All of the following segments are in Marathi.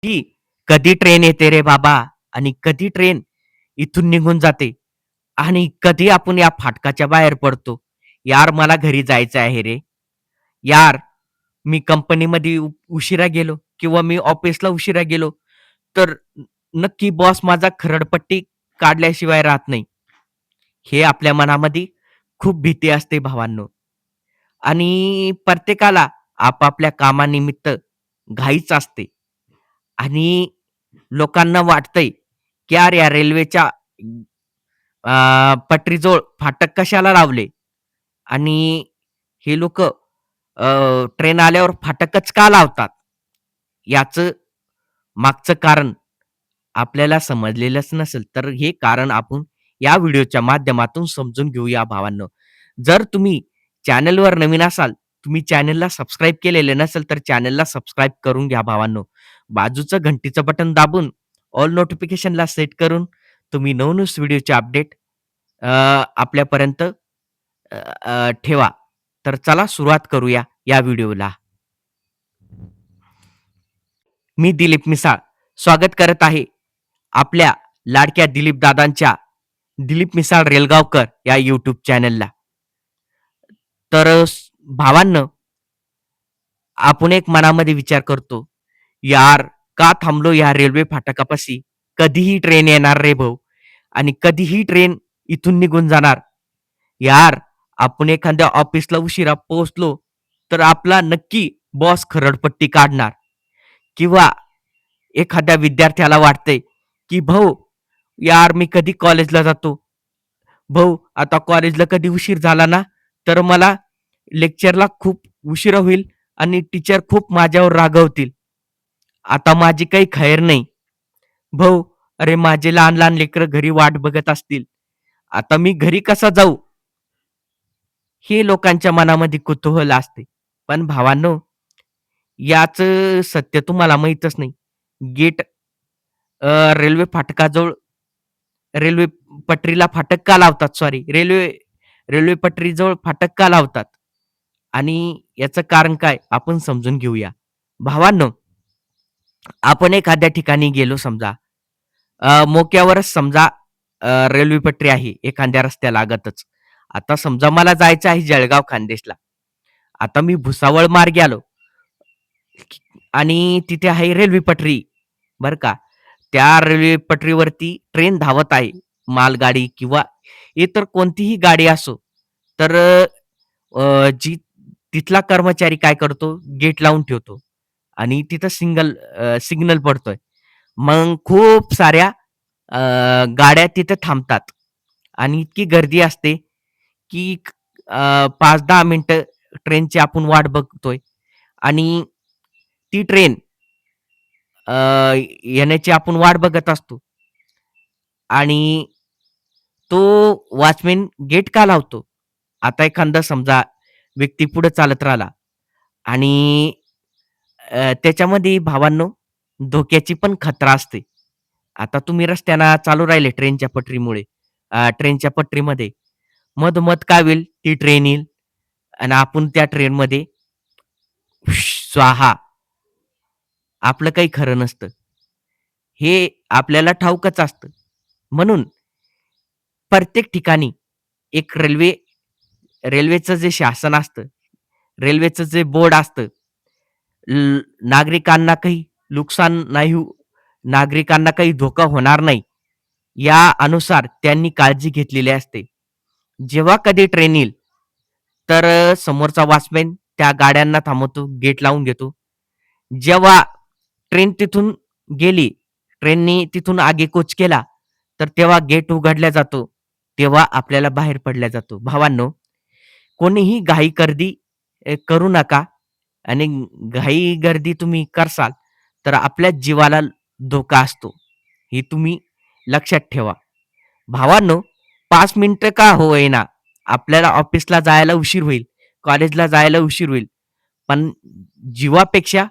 की कधी ट्रेन येते रे बाबा आणि कधी ट्रेन इथून निघून जाते आणि कधी आपण या फाटकाच्या बाहेर पडतो. यार मला घरी जायचं आहे रे. यार मी कंपनीमध्ये उशिरा गेलो किंवा मी ऑफिसला उशिरा गेलो, तर नक्की बॉस माझा खरडपट्टी काढल्याशिवाय राहत नाही. हे आपल्या मनामध्ये खूप भीती असते भावांनो. आणि प्रत्येकाला आपापल्या कामानिमित्त घाईच असते आणि लोकांना वाटतंय, की "यार या रेल्वेच्या पटरीजवळ फाटक कशाला लावले?" आणि हे लोकं ट्रेन आल्यावर फाटकच का लावतात? याचं मागचं कारण आपल्याला समजलेलंच नसेल, तर हे कारण आपण या व्हिडिओच्या माध्यमातून समजून घेऊया भावांनो. जर तुम्ही चॅनलवर नवीन असाल, तुम्ही चॅनलला सबस्क्राईब केलेले नसेल, तर चॅनलला सबस्क्राईब करून घ्या भावांनो. बाजूचं घंटीचं बटन दाबून ऑल नोटिफिकेशनला सेट करून तुम्ही नवनवीन व्हिडिओचे अपडेट आपल्यापर्यंत ठेवा. तर चला सुरुवात करूया या व्हिडिओला. मी दिलीप मिसाळ स्वागत करत आहे आपल्या लाडक्या दिलीप दादांच्या दिलीप मिसाळ रेलगावकर या यूट्यूब चॅनलला. तर भावांनो, आपण एक मनामध्ये विचार करतो, "यार का थांबलो या रेल्वे फाटकापाशी? कधीही ट्रेन येणार रे भाऊ आणि कधीही ट्रेन इथून निघून जाणार." यार आपण एखाद्या ऑफिसला उशिरा पोहोचलो, तर आपला नक्की बॉस खरडपट्टी काढणार किंवा एखाद्या विद्यार्थ्याला वाटतंय, की "भाऊ, यार मी कधी कॉलेजला जातो? भाऊ, आता कॉलेजला कधी उशीर झाला ना, तर मला लेक्चरला खूप उशिरा होईल आणि टीचर खूप माझ्यावर रागवतील. आता माझी काही खैर नाही. भाऊ, अरे माझे लहान-लहान लेकरं घरी वाट बघत असतील. आता मी घरी कसा जाऊ?" हे लोकांच्या मनामध्ये कुतूहल असते. पण भावांनो, याचं सत्य तुम्हाला माहीतच नाही. गेट रेल्वे फाटकाजवळ रेल्वे पटरीला फाटक का लावतात? सॉरी, रेल्वे रेल्वे पटरीजवळ फाटक का लावतात? आणि याचं कारण काय? आपण समजून घेऊया. भावांनो, आपण एखाद्या ठिकाणी गेलो समजा, मोक्यावरच समजा रेल्वे पटरी आहे एखाद्या रस्त्यालागतच. आता समजा मला जायचं आहे जळगाव खानदेशला. आता मी भुसावळ मार्गे आलो आणि तिथे आहे रेल्वे पटरी, बरं का. त्या रेल्वे पटरीवरती ट्रेन धावत आहे. मालगाडी किंवा इतर कोणतीही गाडी असो. तर जी तिथला कर्मचारी काय करतो, गेट लावून ठेवतो आणि तिथं सिग्नल पडतोय. मग खूप साऱ्या गाड्या तिथे थांबतात आणि इतकी गर्दी असते, की 5-10 मिनिटं ट्रेनची आपण वाट बघतोय आणि ती ट्रेन अ, येण्याची आपण वाट बघत असतो आणि तो वॉचमन गेट का लावतो? आता एखादा समजा व्यक्ती पुढे चालत राहिला आणि त्याच्यामध्ये भावांनो धोक्याची पण खतरा असते. आता तुम्ही रस्त्यानं चालू राहिले ट्रेनच्या पटरीमध्ये. मधोमध काय होईल? ती ट्रेन येईल आणि आपण त्या ट्रेनमध्ये स्वाहा आपलं काही खरं नसतं. हे आपल्याला ठाऊकच असतं. म्हणून प्रत्येक ठिकाणी एक रेल्वेचं जे शासन असतं, रेल्वेचं जे बोर्ड असतं, नागरिकांना काही नुकसान नाही नागरिकांना काही धोका होणार नाही, या अनुसार त्यांनी काळजी घेतलेली असते. जेव्हा कधी ट्रेन येईल, तर समोरचा वॉचमन त्या गाड्यांना थांबवतो, गेट लावून घेतो. जेव्हा ट्रेन तिथून गेली, ट्रेननी तिथून आगेकूच केला, तर तेव्हा गेट उघडला जातो. तेव्हा आपल्याला बाहेर पडल्या जातो. भावांनो, कोणीही घाई-गर्दी करू नका आणि घाई-गर्दी तुम्ही करसाल, तर आपल्याच जीवाला धोका असतो. हे तुम्ही लक्षात ठेवा. भावांनो, 5 मिनिटं का होईना, आपल्याला ऑफिसला जायला उशीर होईल, कॉलेजला जायला उशीर होईल. पण जीवापेक्षा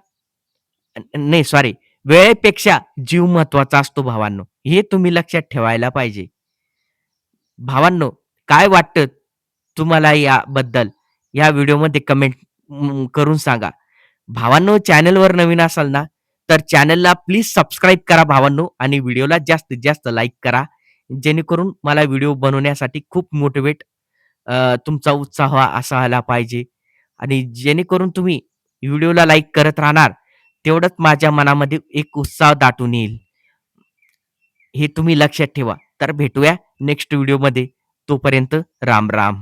नाही सॉरी, वेळेपेक्षा जीव महत्त्वाचा असतो भावांनो. हे तुम्ही लक्षात ठेवायला पाहिजे. भावांनो, काय वाटतं तुम्हाला याबद्दल? या व्हिडिओमध्ये कमेंट करून सांगा. भावांनो, चॅनलवर नवीन असाल ना, तर चॅनलला प्लीज सबस्क्राईब करा भावांनो आणि व्हिडिओला जास्तीत जास्त लाईक करा. जेणेकरून मला व्हिडिओ बनवण्यासाठी खूप तुमचा उत्साह असायला पाहिजे आणि जेणेकरून तुम्ही व्हिडिओला लाईक करत राहणार, तेवढंच माझ्या मनामध्ये एक उत्साह दाटून येईल. हे तुम्ही लक्षात ठेवा. तर भेटूया नेक्स्ट व्हिडिओमध्ये. तोपर्यंत राम राम.